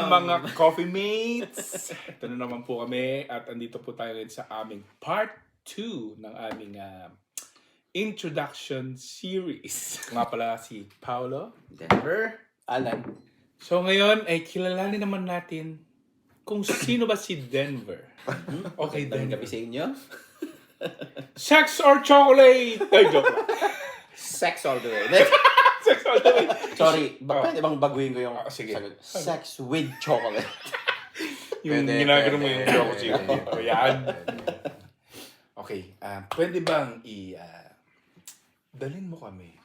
mga coffee mates! Ito na naman po kami at andito po tayo ngayon sa aming part 2 ng aming introduction series. Nga pala si Paolo. Denver, Alan. So ngayon ay kilalanin naman natin kung sino ba si Denver. Okay, Magandang Denver. gabi sa inyo. Sex or chocolate? Ay, joke lang. Sex all the way. Sex or chocolate. Sorry, pwede bang baguhin ko yung sige. sagot? Sex with chocolate. Yung Pwede, ginagano mo pwede. yung chocolate chip. O yan. Okay, pwede bang dalhin mo kami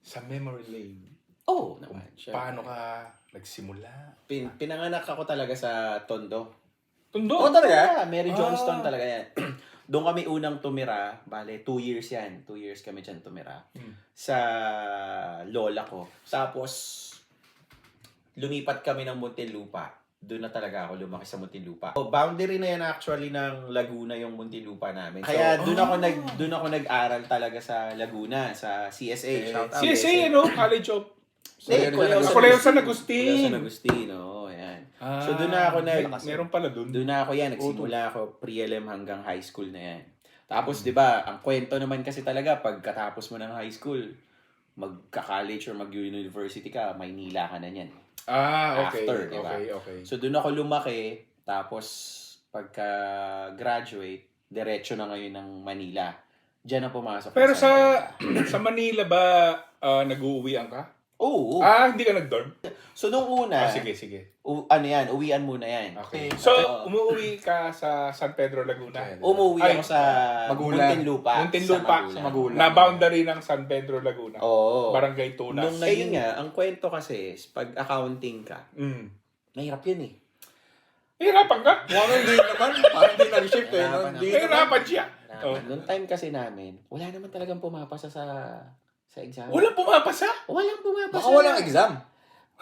sa memory lane? Oo, naman. Paano ka nagsimula? Pinanganak ako talaga sa Tondo. Tundo? Oo, talaga. Mary Johnston talaga yan. Doon kami unang tumira. Bale, 2 years yan. 2 years kami dyan tumira. Sa lola ko. Tapos, lumipat kami ng Muntinlupa. Doon na talaga ako lumaki sa Muntinlupa. Boundary na yan actually ng Laguna yung Muntinlupa namin. Kaya doon ako nag-aral talaga sa Laguna, sa CSA. Shout out CSA, ano? College of... Colegio San Agustin. San Agustin, oo, yan. So doon na ako Meron pala doon. doon na ako yan, nagsimula ako pre-LM hanggang high school na yan. Tapos 'di ba, ang kwento naman kasi talaga pagkatapos mo ng high school, magka-college or mag-university ka, Maynila ka na niyan. Okay. After, diba? Okay. So doon ako lumaki, tapos pagka-graduate, diretso na ngayon ng Manila. Diyan na pumasok. Pero sa Manila ba nag-uuwian ka? Oo. Hindi ka nag-dorm? So nung una, Sige. uwian muna yan. Okay. So, umuwi ka sa San Pedro, Laguna? Umuwi ako sa Muntinlupa. Sa Magulang. Na boundary ng San Pedro, Laguna. Oo. Barangay Tunas. Nung yun nga, ang kwento kasi, pag accounting ka, mahirap yun eh. Hirapan ka? Hindi naman. Parang hindi nag-shift eh. No? Hirapan siya. Noong time kasi namin, wala naman talagang pumapasa sa exam. Walang pumapasa? Walang pumapasa. Baka walang exam.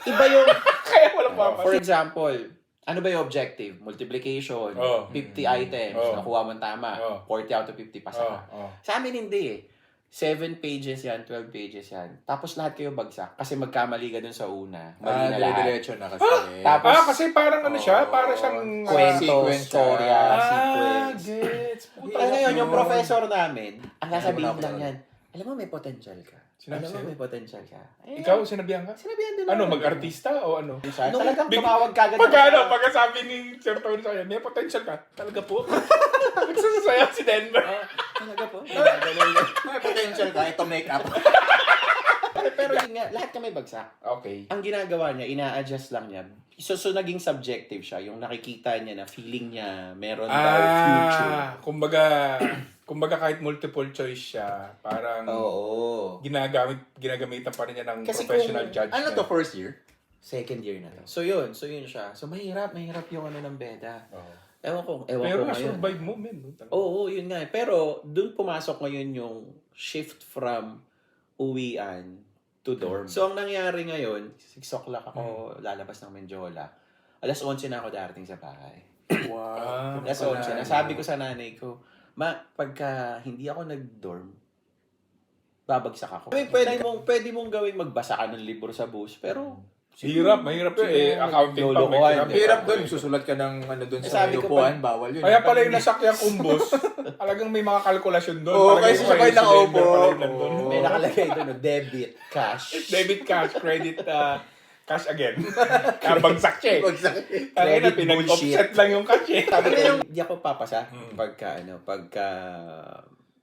Iba yung, Kaya walang pumapasa. for example, ano ba yung objective? Multiplication, 50 items, nakuha mo tama, 40 out of 50 pasa ka. Sa amin hindi eh. 7 pages yan, 12 pages yan. Tapos lahat kayo bagsak. Kasi magkamali ka dun sa una. Mali na lahat. Diretso na kasi. Tapos, Kasi parang ano siya? Parang siyang... kwento, sequence storya, sequence. gets. Kaya ngayon, yung professor namin, ang sasabihin lang yan, alam mo, may potential ka. Sinabi Alam mo, sa'yo? may potential ka. Ikaw, sinabihan ka? Sinabihan din Ano, ako. mag-artista o ano? Talagang tumawag ka agad. Pagkasabi ni Sir Tony sa kanya, may potential ka. Talaga po. Nagsasayaw si Denver. Talaga po. May potential ka. Ito make-up. Pero yun nga, lahat kami bagsak. Okay. Ang ginagawa niya, ina-adjust lang niya. So naging subjective siya. Yung nakikita niya na feeling niya meron daw future. Kumbaga kahit multiple choice siya, parang ginagamitan pa rin niya ng Kasi professional judgment. Ano to, first year? Second year na to. So yun siya. So mahirap yung ano ng beda. Ewan ko Pero ngayon. na-survive mo, men. Oo, yun nga. Pero dun pumasok ngayon yung shift from uwian to dorm. So ang nangyari ngayon, 6 o'clock ako lalabas ng Menjola. Alas 11 na ako darating sa bahay. Wow. Alas 11 na. Sabi ko sa nanay ko, Ma, pagka hindi ako nag-dorm, babagsak ako. I mean, pwede mong gawing magbasa ka ng libro sa bus, pero Mahirap yun. Accounting pa. lolokohan. Hirap doon. Susulat ka ng ano doon sa Sabi ko upuan. Bawal yun. Kaya pala yung nasakyan kong bus, talagang may mga kalkulasyon doon. Oo, Talagang kasi sabay si nakaupo. Denver pala yung nandun. may nakalagay doon, debit, cash. Debit cash, credit, cash again. Bagsak siya eh. Bagsak. Kaya Credit pinag-offset lang yung cash eh. Sabi ko, hindi ako papasa pagka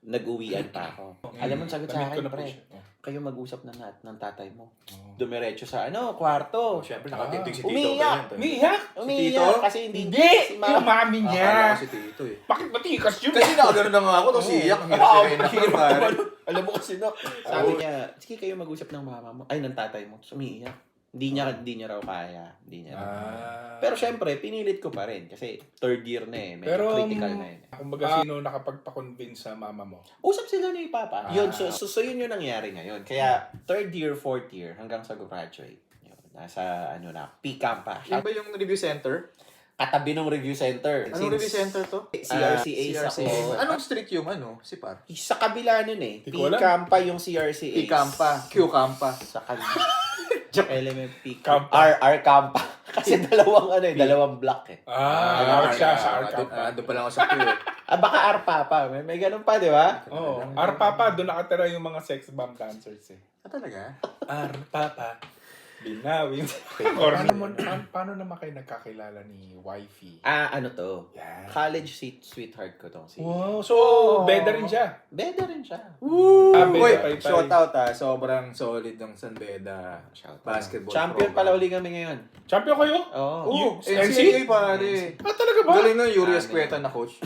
nag-uwian pa ako. Alam mo, sagot sa akin, pre, kayo mag-usap ng tatay mo. Dumiretso sa kwarto. Siyempre, nakatindig si Tito. Umiiyak. Umiiyak? Umiiyak kasi hindi si Yung mami Akala niya. ko si Tito eh. Bakit matikas yun? Kasi nakagano na nga ako, tapos iiyak. Ang hirap. Alam mo kasi sabi niya, sige kayo mag-usap ng mama mo, ng tatay mo. Tapos umiiyak. Hindi niya raw kaya. Hindi niya raw kaya. Pero syempre, pinilit ko pa rin kasi third year na eh. Medyo critical na yun. Kumbaga, sino nakapagpa-convince sa mama mo? Usap sila ni Papa. Yun, so yun yung nangyari ngayon. Kaya third year, fourth year, hanggang sa graduate. Yun, nasa PCAM pa. Yan ba yung review center? Katabi ng review center. Anong review center to? CRCA ako. Anong street yung Sipar? Sa kabila nun eh. Di ko alam. PCAM pa yung CRCA. P-Campa. Q-Campa. Sa kabila. LMFP. Campa. R Campa. Kasi dalawang block eh. Art siya sa art Papa. Doon pa lang ako sa Q. Baka Arpapa. May ganun pa, di ba? Oo. Art Papa, doon nakatira yung mga sex bomb dancers eh. Talaga? Art Papa. Binawin. Paano naman kayo nagkakilala ni Wifey? Ano to? Yan. College sweetheart ko tong si... Wow, so beda rin siya. Beda rin siya. Uy, Beda, shout out sobrang solid ng San Beda basketball Champion pala uli kami ngayon. Champion kayo? Oo. NCAA pare. Talaga ba? Galing na Yuri Escueta na coach.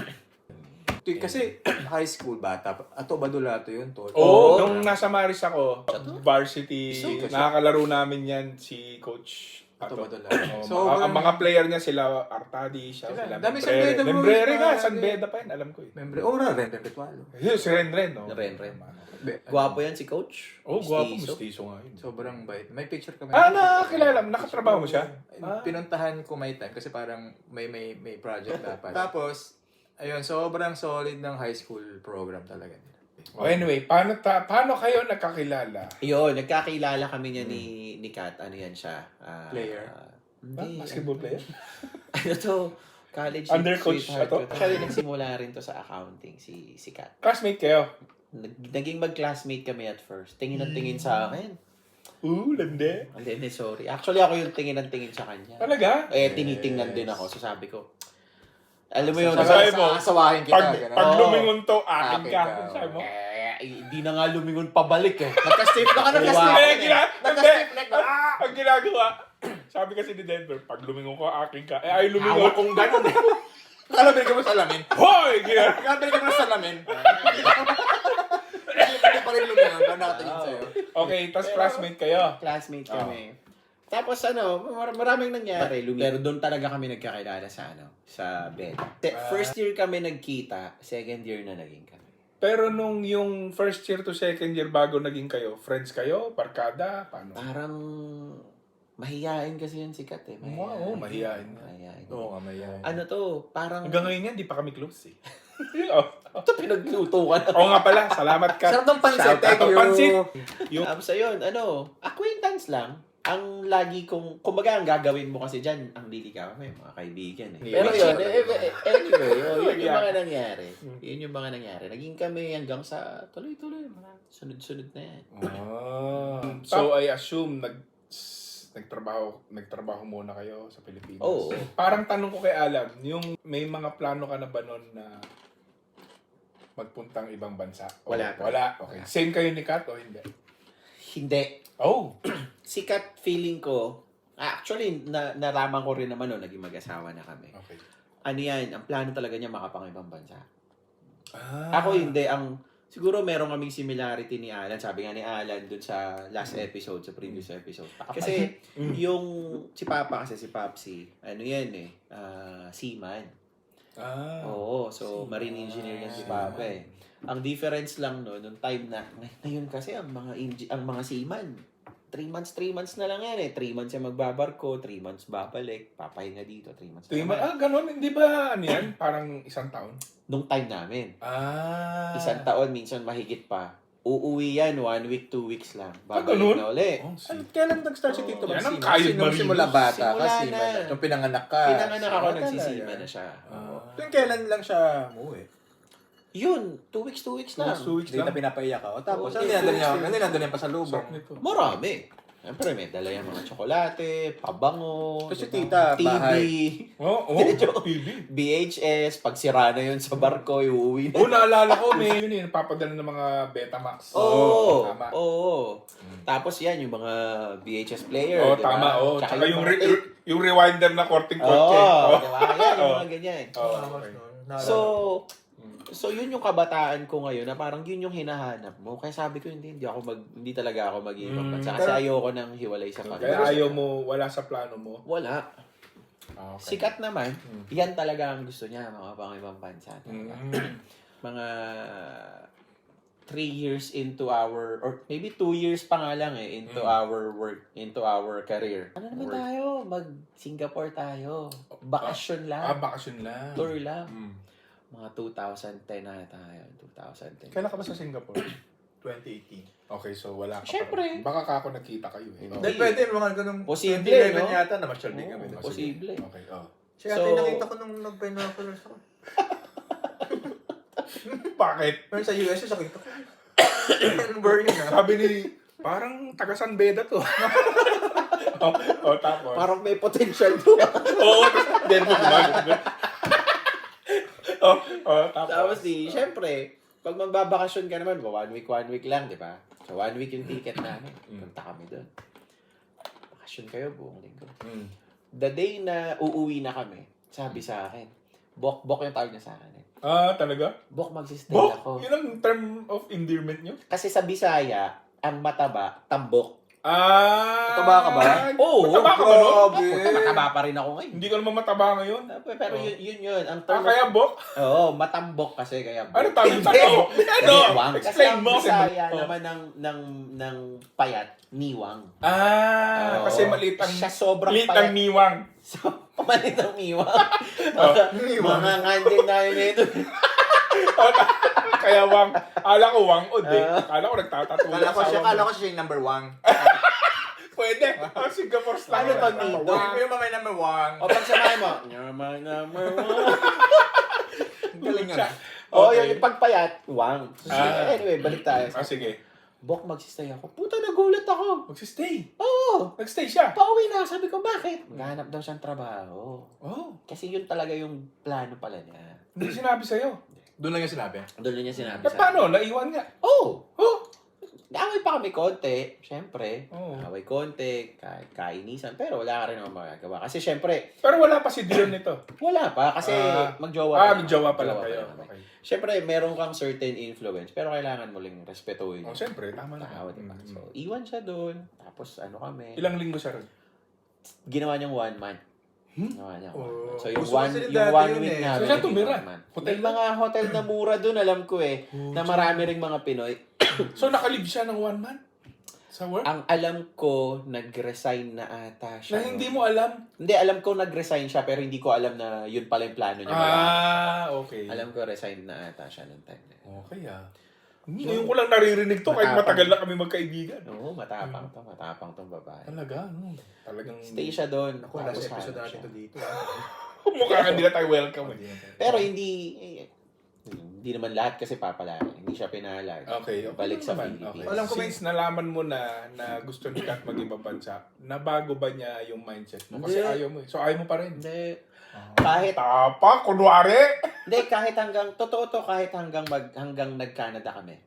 Kasi high school bata, ato Badulato yun, tol. Nung nasa Maris ako, varsity, nakakalaro namin yan si Coach Ato Ato. Badulato. Ang mga player niya sila Artadi, sila Dami San Beda, bro. Membrere nga, San Beda pa yun, alam ko eh. Ren Ritualo. Si Renren, no? Renren. Gwapo yan si Coach. Gwapo, mustiso nga yun. Sobrang bait. May picture kami. Nakakilala mo, nakatrabaho mo siya? Pinuntahan ko may time kasi parang may project dapat. Tapos, ayun, sobrang solid ng high school program talaga. Anyway, paano kayo nagkakilala? Yun, nagkakilala kami niya ni Kat. Ano yan siya? Player? Basketball player? Ano to? College Undercoach sweetheart ato? ko. Actually, nagsimula rin to sa accounting, si Kat. Classmate kayo? Naging mag-classmate kami at first. Tingin ng tingin sa akin. Lande. Hindi, sorry. Actually, ako yung tingin ng tingin sa kanya. Talaga? Tinitingnan din ako. So sabi ko, alam mo yun, Sabi mo, asawahin kita. pag lumingon to, akin ka. Akin ka. Sabi mo? hindi na nga lumingon pabalik eh. Nagka-stiff na ka, Ang ginagawa, sabi kasi ni Denver, pag lumingon ko, akin ka. Ay, lumingon. Hawak kong ganun eh. Kalabili ka mo sa lamin. Hoy! Kalabili ka mo sa lamin. Hindi pa rin lumingon, ba nakatingin sa'yo. Okay, tapos classmate kayo. Classmate kami. Tapos maraming nangyari. Pero doon talaga kami nagkakilala sa bed. First year kami nagkita, second year na naging kami. Pero nung yung first year to second year bago naging kayo, friends kayo, barkada, paano? Parang mahihain kasi yun si Kat eh. Mahihain. Oo nga, mahihain. Ano to, parang... Hanggang ngayon yan, di pa kami close eh. Ito pinagluto ka na. Oo nga pala, salamat Kat. Sarap ng pansit, thank you. Pansit. So yun, acquaintance lang. Ang lagi kong, kumbaga ang gagawin mo kasi dyan, ang liligaw may mga kaibigan eh. Pero yun, anyway, yun yung mga nangyari. Yun yung mga nangyari. Naging kami hanggang sa tuloy-tuloy, sunod-sunod na yan. So I assume nagtrabaho muna kayo sa Pilipinas. Oo. Parang tanong ko kay Alan, yung may mga plano ka na ba nun na magpuntang ibang bansa? Wala. Okay. Same kayo ni Kat o hindi? Hindi. Sikat feeling ko, actually, naraman ko rin naman naging mag-asawa na kami. Okay. Ano yan, ang plano talaga niya makapang-ibang bansa. Ako hindi, siguro meron kaming similarity ni Alan. Sabi nga ni Alan dun sa last episode, sa previous episode. Kasi yung si Papa kasi, si Papsi, seaman. Oo, so marine engineer yan si Papa eh. Ang difference lang nung time na ngayon kasi ang mga seaman 3 months na lang yan eh. 3 months yung magbabarko, 3 months babalik, papahinga dito, 3 months. Ganun, hindi ba yan? Parang isang taon? Nung time namin. Isang taon, minsan mahigit pa. Uuwi yan, 1 week, 2 weeks lang. Babalik na uli. Kailan nag-start si Tito Yan ang mag-seaman? kahit Marino. Simula bata ka, Simula na. Nung pinanganak ka. Pinanganak ako, nagsisima na siya. Yung kailan lang siya umuwi? Yun, 2 weeks lang. 2 weeks Hindi na lang. pinapaiyak ka. Tapos, Oo, ano nandun niya pasalubong? Sarap nito. Marami. Siyempre, may dala yung mga tsokolate, pabango, Kasi tita, TV, bahay. TV. VHS, pag sira na yun sa barko, iuwi na. Naalala ko, may yun napapadala ng mga Betamax. Oo. Tama. Tapos yan, yung mga VHS player. diba? Tama. Tsaka Tsaka yung rewinder na korting kotse. Diba? Yan, yung mga ganyan. So yun yung kabataan ko ngayon na parang yun yung hinahanap mo. Kaya sabi ko hindi talaga ako mag-ibang bansa. Kasi ayoko nang hiwalay sa pamilya. Kaya ayaw mo, wala sa plano mo. Wala. Okay. Sikat naman, yan talaga ang gusto niya, mga pang-ibang bansa. Mga 3 years into our, or maybe 2 years pa nga lang into our work, into our career. Ano naman tayo? Mag-Singapore tayo. Bakasyon lang. Bakasyon lang. Tour lang. Mga 2010 na tayo. 2010. Kailan ka ba sa Singapore? 2018. Okay, so wala ka Siyempre. pa. Baka ka ako nakita kayo eh. Hindi. Hindi, pwede mga ganung Posible, 2011 no? yata na masyal din kami. Oo, posible. Okay, oh. Siya ate nakita ko nung nag-binoculars ako. Bakit? Pero sa US, nakita ko. Anong burn yun Sabi ni, parang taga San Beda to. Tapos. Parang may potential to. Oo, then mo Tapos syempre, pag magbabakasyon ka naman, 1 week lang, di ba? So, 1 week yung ticket namin. Punta kami doon. Bakasyon kayo buong linggo. The day na uuwi na kami, sabi sa akin, Bok yung tawag niya sa akin. Talaga? Bok, magsistay Bok? ako. Yun ang term of endearment nyo? Kasi sa Bisaya, ang mataba, tambok. Mataba ka ba? Oo. Mataba ka ba nun? Mataba pa rin ako ngayon. Hindi ka naman mataba ngayon. Pero yun. Ang term Kaya Bok? Oo, matambok kasi kaya Bok. Ano tawag sa Bok? Niwang. Kasi Explain ang mo. Bisaya naman ng payat, niwang. Kasi maliit ang Siya sobrang maliit ang payat. niwang. So, maliit ang niwang. Mga ngandin na yun ito. Kaya wang, ala ko wang od eh. Kala ko nagtatattoo. Kala ko siya yung number 1. Pwede. Singapore style. Ano to, Nito? Yung mamay number 1. O pag samahin mo, you're my number 1. Galing nga. O, Okay. yung pagpayat, wang. Anyway, balik tayo. Sige. Bok, magsistay ako. Puta, nagulat ako. Magsistay. Oo. Nagstay siya. Pauwi na. Sabi ko, bakit? Maghanap daw siyang trabaho. Oh. Kasi yun talaga yung plano pala niya. Hindi sinabi sa'yo. Doon lang yung sinabi. Doon niya sinabi Eh, paano? Naiwan nga. Oo. Oh. Naaway pa kami konti. Siyempre. Oo. Naaway konti. Kainisan. Pero wala ka rin naman magagawa. Kasi siyempre, Pero wala pa si Dion nito. wala pa. Kasi magjowa pa. Magjowa pa lang Magjowa kayo. naman. Okay. Siyempre, meron kang certain influence. Pero kailangan mo lang respetuhin. Oh, siyempre, tama na. Tao, diba? So, iwan siya doon. Tapos, ano kami. Ilang linggo siya ron? Ginawa niyang 1 month. Ginawa niya 1 month. So, yung Gusto ko 1 sila dati yun week eh. namin. So, siya tumira? Hotel Hotel May mga hotel na mura doon, alam ko eh. Na marami ring mga Pinoy. So, nakalib siya ng 1 month? Sa work? Ang alam ko, nag-resign na ata siya. Na hindi mo alam? Hindi, alam ko nag-resign siya, pero hindi ko alam na yun pala yung plano niya. Okay. Alam ko, resign na ata siya ng time na yun. Okay Ngayon ko lang naririnig to kahit matagal na kami magkaibigan. Oo, matapang to. Matapang tong babae. Talaga, no? Talagang... Stay siya doon. Ako, last Tapos episode hanap natin siya. to dito. Mukha ka, hindi na tayo welcome. Pero hindi naman lahat kasi papala. Hindi siya pinahalag. Okay. Balik sa naman. Philippines. Alam ko, since nalaman mo na gusto ni Kat mag-ibang bansa, nabago ba niya yung mindset mo? Kasi Hindi. ayaw mo eh. So, ayaw mo pa rin. Hindi. Kahit, Tapa, kunwari! hindi, kahit hanggang, totoo to, kahit hanggang nag-Canada kami.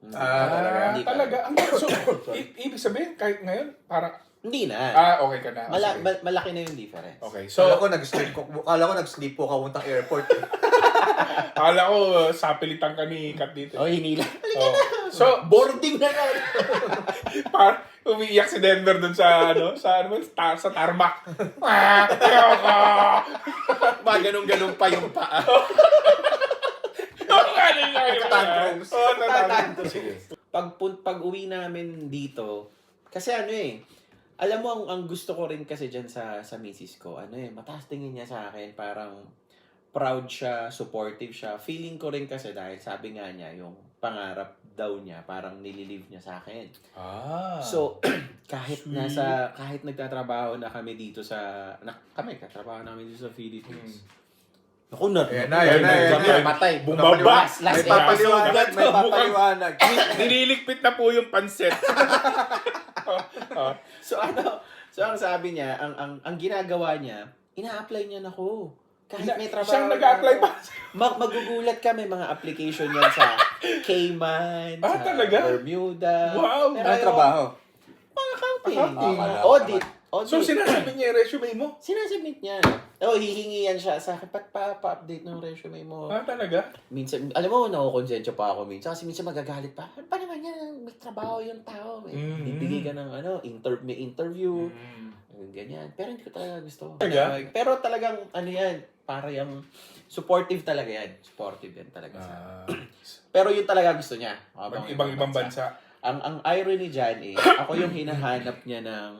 Talaga? Hindi pa. Talaga? So, ibig sabihin, kahit ngayon, parang, Hindi na. okay ka na. Sige. Malaki na yung difference. Okay, Kala so, ko nag-sleep po kapuntang airport. akala ko, sapilitan ka ni Kat dito. Oh, hinila. Oh. So, Boarding na ka. par umiiyak si Denver dun sa sa tarmac. Mga ganun-ganun pa yung paa. Tantrums. Tantrums. Pag uwi namin dito, kasi alam mo, ang gusto ko rin kasi dyan sa misis ko, mataas tingin niya sa akin, parang proud siya, supportive siya. Feeling ko rin kasi dahil sabi nga niya, yung pangarap daw niya, parang nililive niya sa akin. So, kahit nagtatrabaho na kami dito nagtatrabaho namin dito sa Philippines. Ako na. Ayan na. Matay. Bumaba. Last May papaliwanag. Nililigpit na po yung pansit. So ang sabi niya, ang ginagawa niya, ina-apply niya na ako. Kahit may trabaho. Siyang nag-a-apply pa. Magugulat kami mga application yan sa Cayman, sa talaga? Bermuda. Wow. Pero Anong trabaho? mga accounting. Accounting. Audit. So, sinasabi niya yung resume mo? Sinasubmit niya. Hihingi yan siya sa akin, pa-update ng resume mo. Talaga? Minsan, alam mo, nakukonsensya pa ako minsan. Kasi minsan magagalit pa. Ano pa naman yan? May trabaho yung tao. Bibigay ka ng may interview. Ganyan. Pero hindi ko talaga gusto. Talaga? Pero talagang, yan, para yung supportive talaga yan. Supportive yan talaga sa Pero yun talaga gusto niya. Ibang bansa. Ang irony dyan ako yung hinahanap niya ng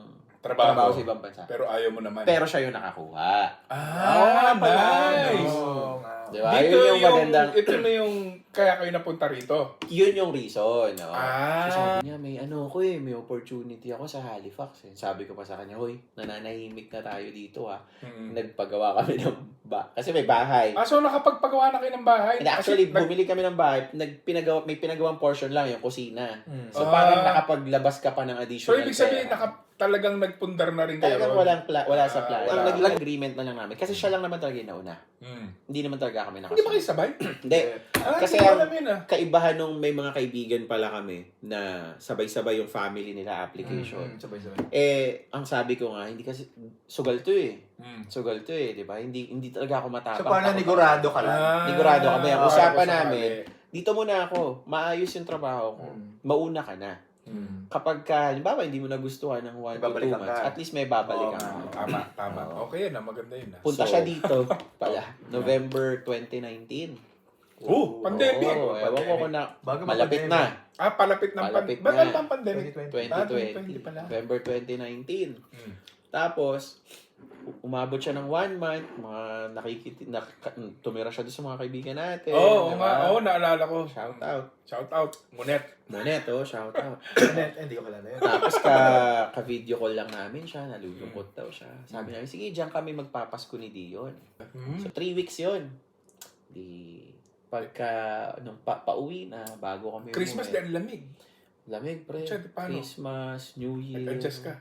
trabaho sa ibang bansa. Pero ayaw mo naman. Pero siya yung nakakuha. Nice! Oo nga. Diba? Yun yung magandang... Ito na yung kaya kayo napunta rito? Yun yung reason, no? Ah. So sabi niya, may opportunity ako sa Halifax. Sabi ko pa sa kanya, hoy, nananahimik na tayo dito, ha. Nagpagawa kami ng kasi may bahay. So nakapagpagawa na kayo ng bahay? And actually, bumili kami ng bahay, may pinagawang portion lang yung kusina. So parang nakapaglabas ka pa ng additional. So ibig sabihin, talagang nagpundar na rin kayo? Talagang wala sa plan. Ang naging agreement na lang namin. Kasi siya lang naman talaga yung nauna. Hindi naman talaga kami Hindi ba kayo sabay? Hindi. Kasi hindi ko ang alam yun, kaibahan nung may mga kaibigan pala kami na sabay-sabay yung family nila application. Sabay-sabay. Ang sabi ko nga, hindi kasi sugal to eh. Sugal to eh, di ba? Hindi talaga ako matapang. So parang nigurado ka lang. Nigurado kami. Ang usapan namin, dito muna ako, maayos yung trabaho ko. Mauna ka na. Kapag halimbawa, hindi mo nagustuhan ng 1 to 2 months, at least may babalikan ka. Tama. Okay yun, maganda yun. Punta siya dito pala, November 2019. Pandemic. Ewan ko kung malapit na. Palapit ng Malapit na. Bagal pa ang pandemic? 2020. November 2019. Tapos, umabot siya ng 1 month, tumira siya doon sa mga kaibigan natin. Naalala ko. Shout out. Monet, shout out. Hindi ko kalala yun. Tapos ka-video call lang namin siya, nalulungkot daw siya. Sabi namin, sige, diyan kami magpapasko ni Dion. So, 3 weeks yun. Nung pauwi na, bago kami Christmas umuwi. din lamig. Lamig, pre. Paano? Christmas, New Year. Adjust ka?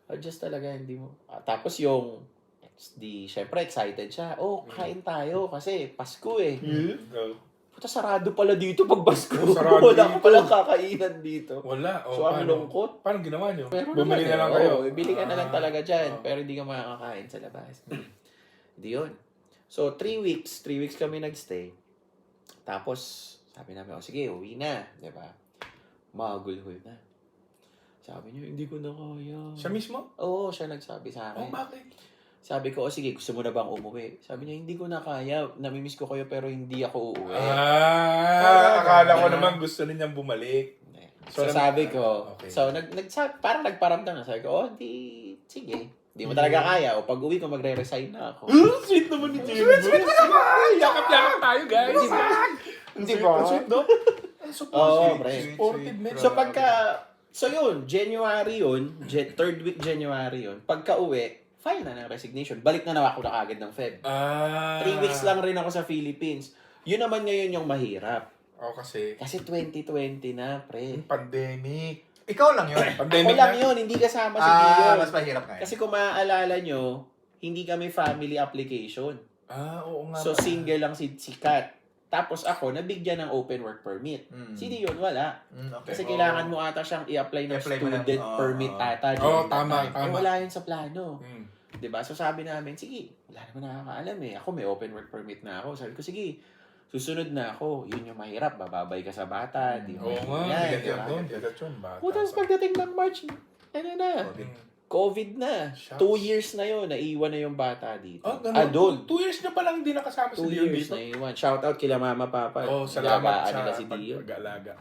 Adjust talaga, hindi mo. Tapos syempre excited siya. Kain tayo kasi Pasko eh. Puta, sarado pala dito pag Pasko. Wala palang kakainan dito. Wala. So, ang lungkot. Paano ginawa nyo? Pero Bumili na lang kayo? Bili ka na lang talaga dyan. Pero hindi ka makakain sa labas. Hindi yun. So, 3 weeks kami nagstay. Tapos, sabi namin, sige, uwi na. Diba? Magulhol na. Sabi niya, hindi ko na kaya. Siya mismo? Oo, siya nagsabi sa akin. Bakit? Sabi ko, sige, gusto mo na bang umuwi? Sabi niya, hindi ko na kaya. Namimiss ko kayo pero hindi ako uuwi. Akala ko naman gusto niyang bumalik. So sabi ko, okay. Parang nagparamdam na. Sabi ko, sige. Hindi mo talaga kaya. O pag uwi ko, magre-resign na ako. Sweet naman ni Jimbo. Sweet naman! Yakap-yakap tayo, guys. Hindi ba? Sweet, no? Supportive, man. So yun, January yun, third week January yun. Pagka uwi, file na ng resignation. Balik na ako na kagad ng Feb. 3 weeks lang rin ako sa Philippines. Yun naman ngayon yung mahirap. Kasi 2020 na, pre. Pandemic. Ikaw lang yun. Ako lang yun, hindi kasama si Dion. Mas mahirap nga yun. Kasi kung maaalala nyo, hindi kami family application. Oo nga. So single lang si Kat. Tapos ako, nabigyan ng open work permit. Si Dion, wala. Okay. Kasi kailangan mo ata siyang i-apply ng student permit ata. Tama. Wala yun sa plano. Diba? So sabi namin, sige, wala naman nakakaalam eh. Ako may open work permit na ako. Sabi ko, sige, susunod na ako. Yun yung mahirap. Bababay ka sa bata. Oo nga. Bigat yun. Tapos pagdating ng March, COVID na. 2 years na yun. Naiwan na yung bata dito. Adult. 2 years na palang hindi nakasama si 2 Dion years dito. na iwan. Shout out kila mama, papa. Salamat sa sa pag-alaga.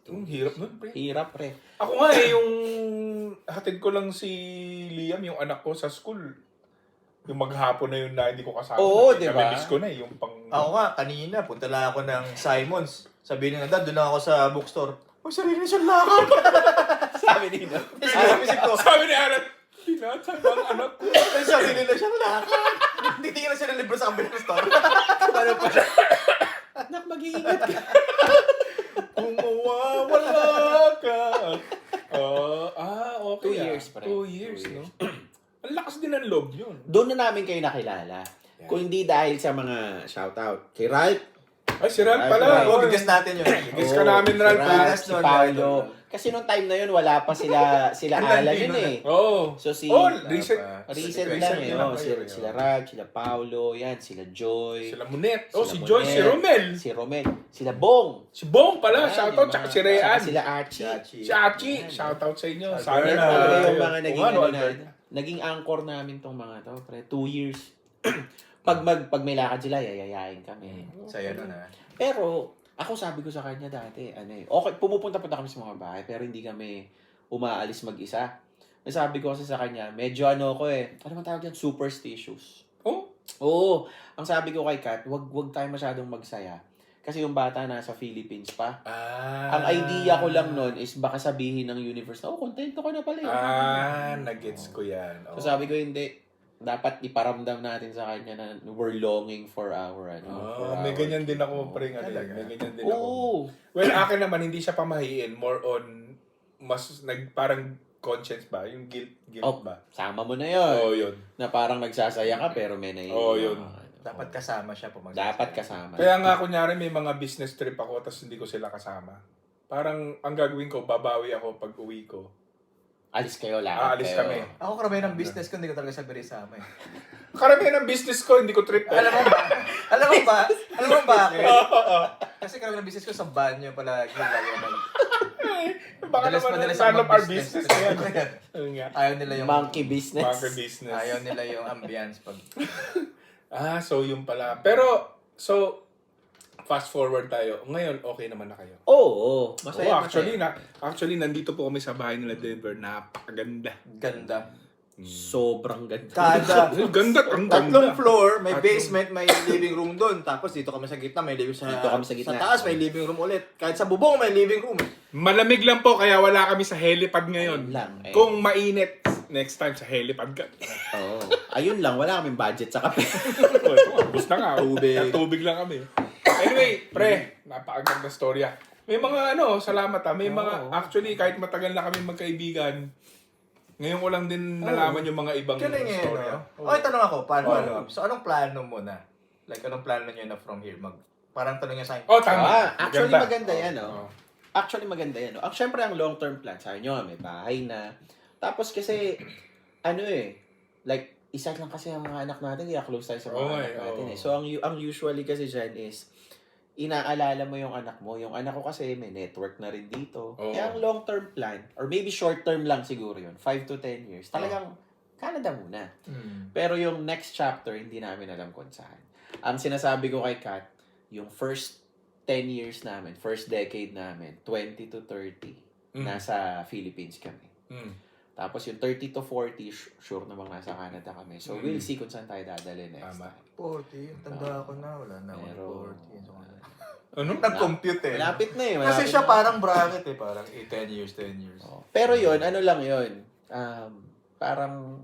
Hirap nun, pre. Hirap, pre. Ako nga yung hatid ko lang si Liam, yung anak ko sa school. Yung maghapon na yun na hindi ko kasama. Oo, di ba? Nami-miss ko na yung pang... Ako nga, kanina, punta lang ako ng Simons. Sabi nila, doon ako sa bookstore. Sarili na siyang lakad. Sabi nila. Sabi ni Alan, pinatay ang anak ko. Sarili na siyang lakad. Titingin na siya ng libro sa kabilang store. Paano pa siya? Anak, mag-iingat ka. Kung mawawala ka. Okay. 2 years, pre. 2 years, no? Ang lakas din ng loob yun. Doon na namin kayo nakilala. Kung hindi dahil sa mga shoutout. Kay Ralph. Ay, si Ralph pala. Bigas natin yun. Bigas ka namin, Ralph. Si Paolo. Kasi nung time na yun, wala pa sila Alan yun eh. So recent lang eh. Sila Ralph, sila Paolo, yan, sila Joy. Sila Monet. Si Joy, si Romel. Sila Bong. Si Bong pala, shoutout. Tsaka si Rean. Sila Archie. Si Archie, shoutout sa inyo. Sana talaga yung mga naging anchor namin tong mga to. Pre, 2 years. Pag may lakad sila, yayayain kami. Saya nun ha. Pero, ako sabi ko sa kanya dati, okay, pumupunta kami sa mga bahay, pero hindi kami umaalis mag-isa. Sabi ko kasi sa kanya, medyo ano man tawag yan, superstitious. Oh? Oo. Ang sabi ko kay Kat, wag tayo masyadong magsaya. Kasi yung bata nasa Philippines pa. Ang idea ko lang nun is baka sabihin ng universe na, kontento ka na pala eh. Nagets ko yan. So sabi ko, hindi. Dapat iparamdam natin sa kanya na we're longing for our, may ganyan din ako, pre. May ganyan din ako. Well, akin naman, hindi siya pamahiin. More on, parang conscience ba? Yung guilt ba? Sama mo na yun. Yun. Na parang nagsasaya ka pero may naiiwan. Yun. Dapat kasama siya po Dapat kasama. Kaya nga, kunyari, may mga business trip ako tapos hindi ko sila kasama. Parang, ang gagawin ko, babawi ako pag uwi ko. Alis kayo lang. Aalis kami. Ako karamihan ng business ko, hindi ko talaga sabi rin sama eh. Karamihan ng business ko, hindi ko trip. Alam mo ba? Alam mo bakit? Kasi karamihan ng business ko sa banyo pala ginagawa. Baka naman ang son of our business. Ayaw nila yung monkey business. Ayaw nila yung ambience pag so yung pala. Pero, fast forward tayo. Ngayon, okay naman na kayo. Oo. Masaya. Actually, nandito po kami sa bahay nila Denver. Napakaganda. Ganda. Sobrang ganda. Ganda. Tatlong floor, may basement, may living room doon. Tapos dito kami sa gitna, may living sa gitna. Sa taas, may living room ulit. Kahit sa bubong, may living room. Malamig lang po, kaya wala kami sa helipad ngayon. Ayun lang, Kung mainit, next time sa helipad ka. Ayun lang, wala kaming budget sa kape. Bus na nga. Tubig lang kami. Anyway, pre, napakaganda storya. May mga salamat May mga, actually, kahit matagal na kami magkaibigan, ngayon ko lang din nalaman yung mga ibang storya. Tanong ako, paano? So, anong plano mo na? Like, anong plano nyo na from here? Parang tanong niya sa akin. Tama. Actually, maganda yan, Actually, maganda yan, Siyempre, ang long-term plan, sa inyo, may bahay na. Tapos kasi, like, isa lang kasi ang mga anak natin, kaya close tayo sa mga anak natin So, ang usually kasi dyan is, inaalala mo yung anak mo. Yung anak ko kasi may network na rin dito. Kaya ang long-term plan, or maybe short-term lang siguro yun, 5 to 10 years, talagang Canada muna. Pero yung next chapter, hindi namin alam kung saan. Ang sinasabi ko kay Kat, yung first 10 years namin, first decade namin, 20 to 30, nasa Philippines kami. Tapos yung 30 to 40, sure namang nasa Canada kami. So we'll see kung saan tayo dadali next time. 40, tanda ako na, wala na ako 40. Nag-compute Malapit na Kasi siya parang bracket parang 10 years. Pero yun, ano lang yun, parang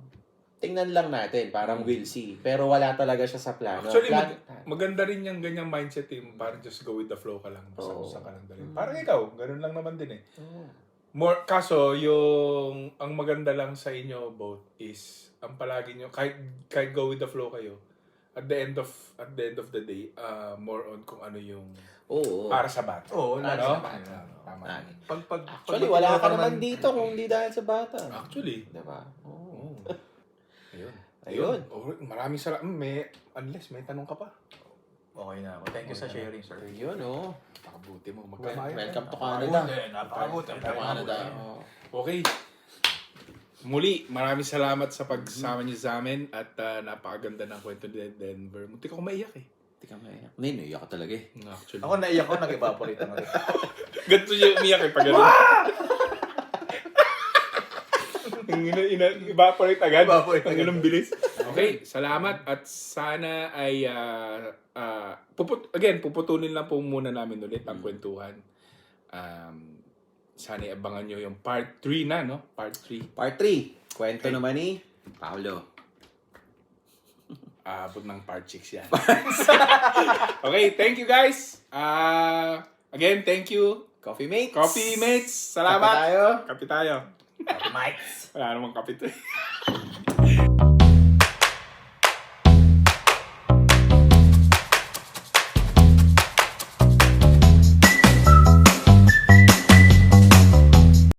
tingnan lang natin, parang we'll see. Pero wala talaga siya sa plano. Actually, maganda rin yung ganyang mindset parang just go with the flow ka lang. Basta ka lang dalhin. Parang ikaw, ganun lang naman din Kaso, ang maganda lang sa inyo both is, ang palagi nyo, kahit go with the flow kayo, at the end of the day, more on kung ano yung para sa bata. Tama. Actually, wala ka naman dito kung hindi dahil sa bata. Actually. Diba? Ayun. Maraming salamat. Unless may tanong ka pa. Okay na ako. Thank you sa sharing, sir. Yun, Pakabuti mo. Magkamayan. Welcome to Canada. Napakabuti. Canada. Okay. Muli, maraming salamat sa pagsama niyo sa amin at napakaganda ng kwento ni Denver. Munti ko maiyak Hindi ka maiyak. Hindi, naiyak ka talaga Actually. Ako naiyak ko, nag-evaporate ako. Ganito siya umiyak pag gano'n. Evaporate agad. Ang ganun bilis. Okay, salamat at sana ay puputulin lang po muna namin ulit ang kwentuhan. Sana abangan nyo yung part 3 na, no? Part 3. Part 3. Kwento naman ni Paolo. Abot ng part 6 yan. Okay, thank you guys. Again, thank you. Coffee Mates. Coffee Mates. Salamat. Kape tayo. Kape tayo. Mates. Wala namang kape to